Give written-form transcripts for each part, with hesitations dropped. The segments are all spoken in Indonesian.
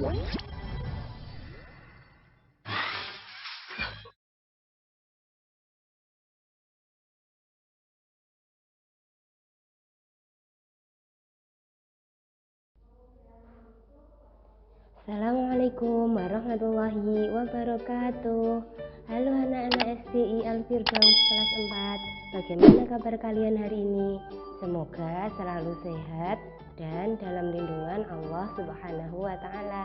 Assalamualaikum warahmatullahi wabarakatuh. Halo anak-anak SDI Al-Firdaus kelas 4. Bagaimana kabar kalian hari ini? Semoga selalu sehat dan dalam lindungan Allah Subhanahu wa Ta'ala.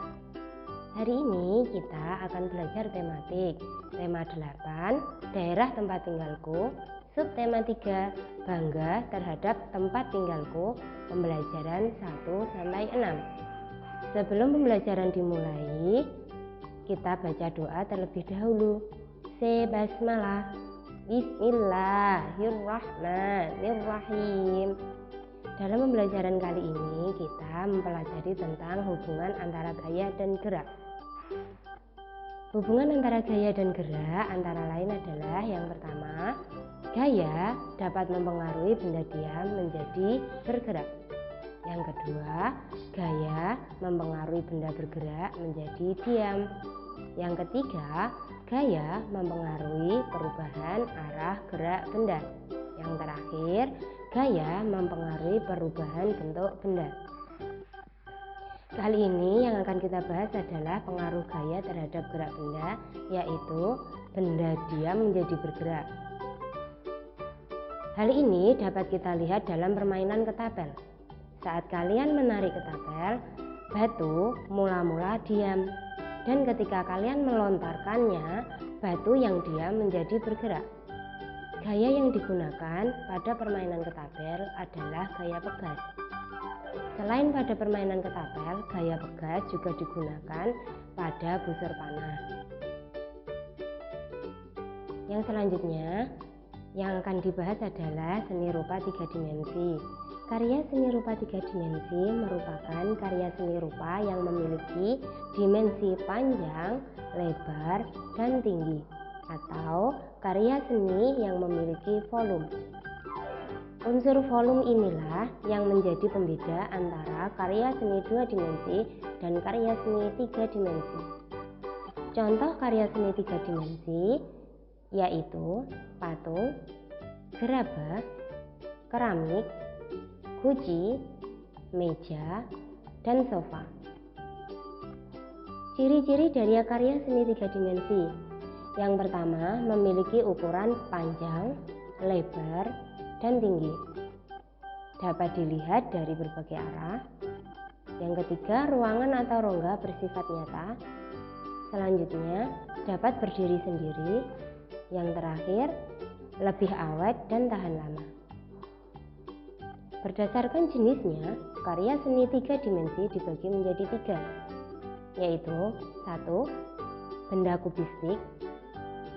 Hari ini kita akan belajar tematik. Tema 8, daerah tempat tinggalku. Subtema 3, bangga terhadap tempat tinggalku. Pembelajaran 1-6. Sebelum pembelajaran dimulai, kita baca doa terlebih dahulu. Basmalah. Bismillahirrahmanirrahim. Dalam pembelajaran kali ini kita mempelajari tentang hubungan antara gaya dan gerak. Hubungan antara gaya dan gerak antara lain adalah yang pertama, gaya dapat mempengaruhi benda diam menjadi bergerak. Yang kedua, gaya mempengaruhi benda bergerak menjadi diam. Yang ketiga, gaya mempengaruhi perubahan arah gerak benda. Yang terakhir, gaya mempengaruhi perubahan bentuk benda. Kali ini yang akan kita bahas adalah pengaruh gaya terhadap gerak benda, yaitu benda diam menjadi bergerak. Hal ini dapat kita lihat dalam permainan ketapel. Saat kalian menarik ketapel, batu mula-mula diam, dan ketika kalian melontarkannya, batu yang diam menjadi bergerak. Gaya yang digunakan pada permainan ketapel adalah gaya pegas. Selain pada permainan ketapel, gaya pegas juga digunakan pada busur panah. Yang selanjutnya, yang akan dibahas adalah seni rupa 3 dimensi. Karya seni rupa 3 dimensi merupakan karya seni rupa yang memiliki dimensi panjang, lebar, dan tinggi, atau karya seni yang memiliki volume. Unsur volume inilah yang menjadi pembeda antara karya seni 2 dimensi dan karya seni 3 dimensi. Contoh karya seni 3 dimensi yaitu patung, gerabah, keramik, guci, meja, dan sofa. Ciri-ciri dari karya seni 3 dimensi. Yang pertama, memiliki ukuran panjang, lebar, dan tinggi. Dapat dilihat dari berbagai arah. Yang ketiga, ruangan atau rongga bersifat nyata. Selanjutnya, dapat berdiri sendiri. Yang terakhir, lebih awet dan tahan lama. Berdasarkan jenisnya, karya seni 3 dimensi dibagi menjadi 3, yaitu 1. Benda kubistik.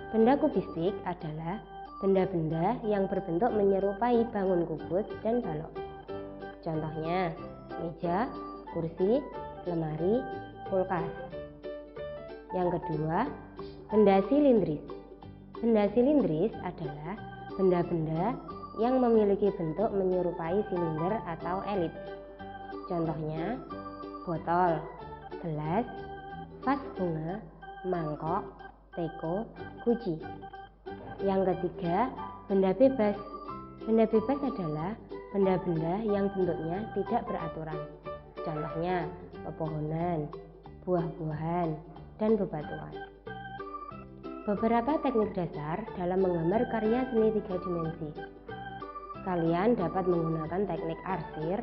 Benda kubistik adalah benda-benda yang berbentuk menyerupai bangun kubus dan balok. Contohnya, meja, kursi, lemari, kulkas. Yang kedua, benda silindris. Benda silindris adalah benda-benda yang memiliki bentuk menyerupai silinder atau elips. Contohnya, botol, gelas, vas bunga, mangkok, teko, guci. Yang ketiga, benda bebas. Benda bebas adalah benda-benda yang bentuknya tidak beraturan. Contohnya, pepohonan, buah-buahan, dan bebatuan. Beberapa teknik dasar dalam menggambar karya seni 3 dimensi. Kalian dapat menggunakan teknik arsir,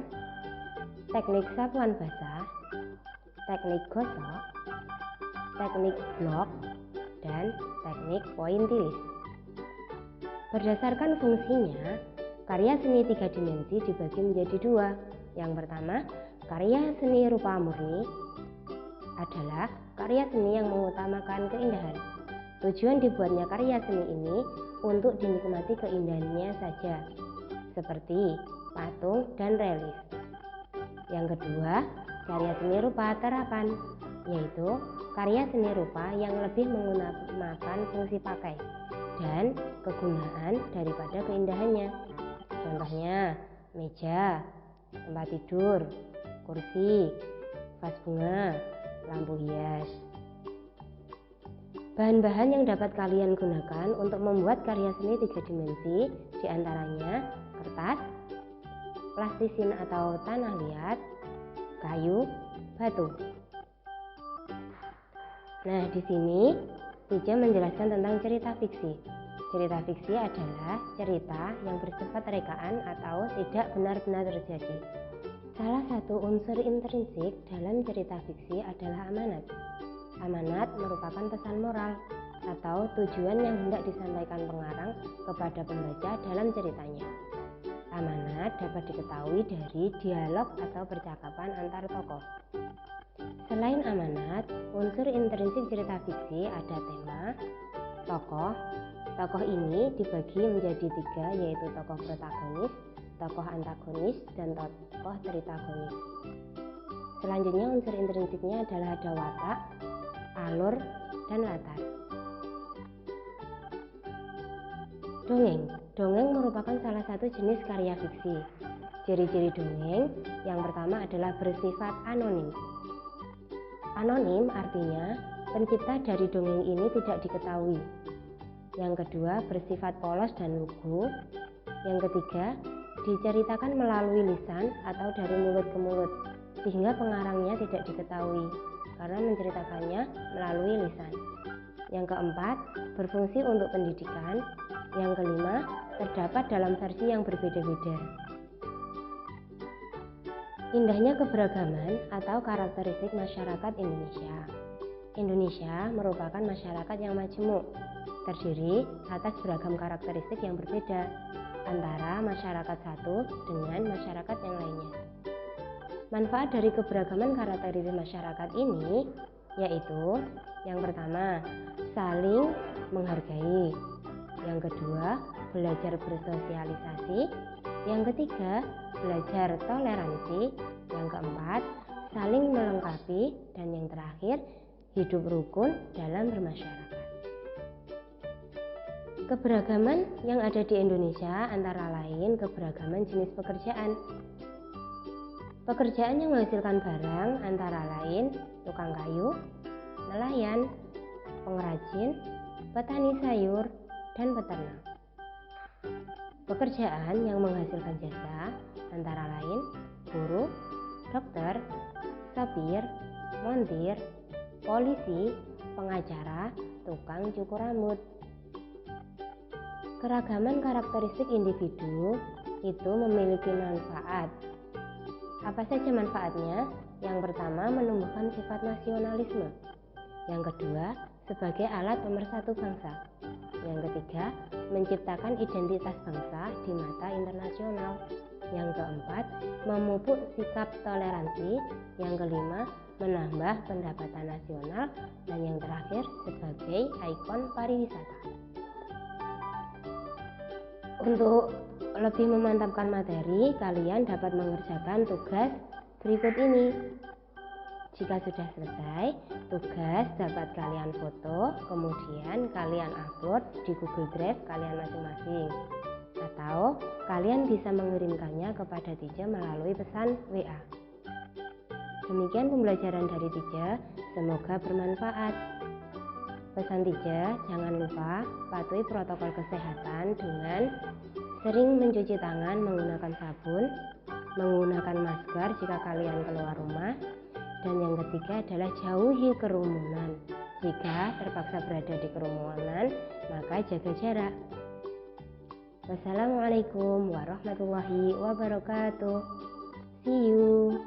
teknik sapuan basah, teknik gosok, teknik blok, dan teknik pointilis. Berdasarkan fungsinya, karya seni 3 dimensi dibagi menjadi 2. Yang pertama, karya seni rupa murni adalah karya seni yang mengutamakan keindahan. Tujuan dibuatnya karya seni ini untuk dinikmati keindahannya saja, seperti patung dan relief. Yang kedua, karya seni rupa terapan, yaitu karya seni rupa yang lebih mengutamakan fungsi pakai dan kegunaan daripada keindahannya. Contohnya, meja, tempat tidur, kursi, vas bunga, lampu hias. Bahan-bahan yang dapat kalian gunakan untuk membuat karya seni 3 dimensi diantaranya kertas, plastisin atau tanah liat, kayu, batu. Nah, di sini Tica menjelaskan tentang cerita fiksi. Cerita fiksi adalah cerita yang bersifat rekaan atau tidak benar-benar terjadi. Salah satu unsur intrinsik dalam cerita fiksi adalah amanat. Amanat merupakan pesan moral atau tujuan yang hendak disampaikan pengarang kepada pembaca dalam ceritanya. Amanat dapat diketahui dari dialog atau percakapan antar tokoh. Selain amanat, unsur intrinsik cerita fiksi ada tema, tokoh. Tokoh ini dibagi menjadi 3, yaitu tokoh protagonis, tokoh antagonis, dan tokoh tritagonis. Selanjutnya unsur intrinsiknya adalah ada watak, alur, dan latar. Dongeng merupakan salah satu jenis karya fiksi. Ciri-ciri dongeng yang pertama adalah bersifat anonim. Anonim artinya pencipta dari dongeng ini tidak diketahui. Yang kedua, bersifat polos dan lugu. Yang ketiga, diceritakan melalui lisan atau dari mulut ke mulut, sehingga pengarangnya tidak diketahui karena menceritakannya melalui lisan. Yang keempat, berfungsi untuk pendidikan. Yang kelima, terdapat dalam versi yang berbeda-beda. Indahnya keberagaman atau karakteristik masyarakat Indonesia. Indonesia merupakan masyarakat yang majemuk, terdiri atas beragam karakteristik yang berbeda antara masyarakat satu dengan masyarakat yang lainnya. Manfaat dari keberagaman karakteristik masyarakat ini yaitu yang pertama, saling menghargai. Yang kedua, belajar bersosialisasi. Yang ketiga, belajar toleransi. Yang keempat, saling melengkapi. Dan yang terakhir, hidup rukun dalam bermasyarakat. Keberagaman yang ada di Indonesia antara lain keberagaman jenis pekerjaan. Pekerjaan yang menghasilkan barang antara lain tukang kayu, nelayan, pengrajin, petani sayur, dan peternak. Pekerjaan yang menghasilkan jasa antara lain guru, dokter, sopir, montir, polisi, pengacara, tukang cukur rambut. Keragaman karakteristik individu itu memiliki manfaat. Apa saja manfaatnya? Yang pertama, menumbuhkan sifat nasionalisme. Yang kedua, sebagai alat pemersatu bangsa. Yang ketiga, menciptakan identitas bangsa di mata internasional. Yang keempat, memupuk sikap toleransi. Yang kelima, menambah pendapatan nasional. Dan yang terakhir, sebagai ikon pariwisata. Untuk lebih memantapkan materi, kalian dapat mengerjakan tugas berikut ini. Jika sudah selesai, tugas dapat kalian foto, kemudian kalian upload di Google Drive kalian masing-masing. Atau kalian bisa mengirimkannya kepada Tica melalui pesan WA. Demikian pembelajaran dari Tica, semoga bermanfaat. Pesan Tica, jangan lupa patuhi protokol kesehatan dengan sering mencuci tangan menggunakan sabun, menggunakan masker jika kalian keluar rumah, dan yang ketiga adalah jauhi kerumunan. Jika terpaksa berada di kerumunan, maka jaga jarak. Wassalamualaikum warahmatullahi wabarakatuh. See you.